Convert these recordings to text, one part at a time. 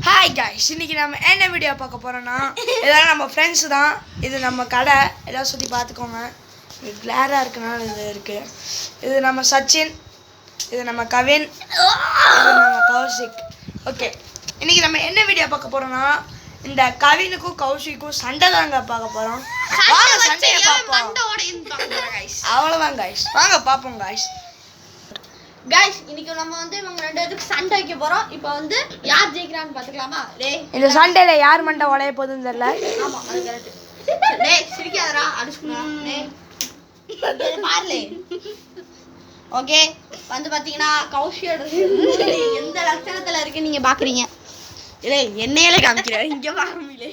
Hi guys, இன்னைக்கு நம்ம என்ன வீடியோ பார்க்க போகிறோன்னா, இதெல்லாம் நம்ம ஃப்ரெண்ட்ஸு தான். இது நம்ம கடை, எல்லாம் சுற்றி பார்த்துக்கோங்க. இது கிளாராக இருக்கனால இது இருக்குது. இது நம்ம சச்சின், இது நம்ம கவின், இது நம்ம கௌஷிக். ஓகே, இன்றைக்கி நம்ம என்ன வீடியோ பார்க்க போகிறோன்னா, இந்த கவினுக்கும் கௌஷிக்கும் சண்டை தாங்க பார்க்க போகிறோம். வாங்க சண்டையை பார்ப்போம். அவ்வளோதான் காய்ஸ், வாங்க பார்ப்போம் காய்ஸ். गाइस இன்னைக்கு நம்ம வந்து இவங்க ரெண்டு பேருக்கு சண்டை வைக்க போறோம். இப்போ வந்து யார் ஜெயிக்கறான்னு பாத்துக்கலாமா? டேய் இந்த சண்டையில யார் மண்டை உடைய போகுதுன்னு தெரியல. ஆமா அது கரெக்ட். டேய் சிரிக்காதடா, அடிச்சுடா. டேய் இங்க பாருலே. ஓகே, வந்து பாத்தீங்கன்னா கௌஷியோட எந்த லட்சணத்துல இருக்கு நீங்க பாக்குறீங்க. டேய் என்னையில காமிக்கிற, இங்க பாருங்களே.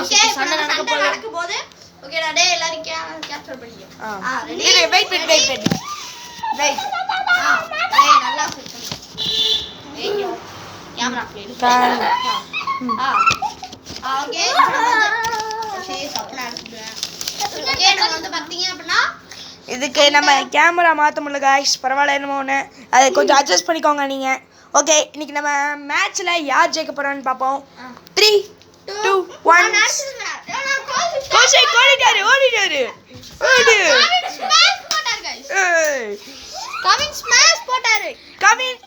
ஓகே சண்டை நடக்க போகுது. ஓகேடா, டேய் எல்லாரும் கேப்சர் பண்ணிக்க. ரெடி? வெயிட். ரைட் டேய் நல்லா செட் பண்ணு. ஏய்யோ கேமரா ப்ளேட் ஓகே சரி சப்பனா எடுத்து. ஓகே நம்ம வந்து பாத்தீங்க அப்படினா இதுக்கு நம்ம கேமரா மாத்த முடியல गाइस. பரவாயில்லை, என்னமோ ஒன்று அதை கொஞ்சம் அட்ஜஸ்ட் பண்ணிக்கோங்க நீங்கள். ஓகே, இன்னைக்கு நம்ம மேட்ச்ல யார் ஜெயிக்க போறான்னு பார்ப்போம். 3 2 1 கோஷை ஓடிட்டாரு ஓடு ஸ்மாஷ் போட்டாரு गाइस. கவின் ஸ்மாஷ் போட்டாரு. கவின்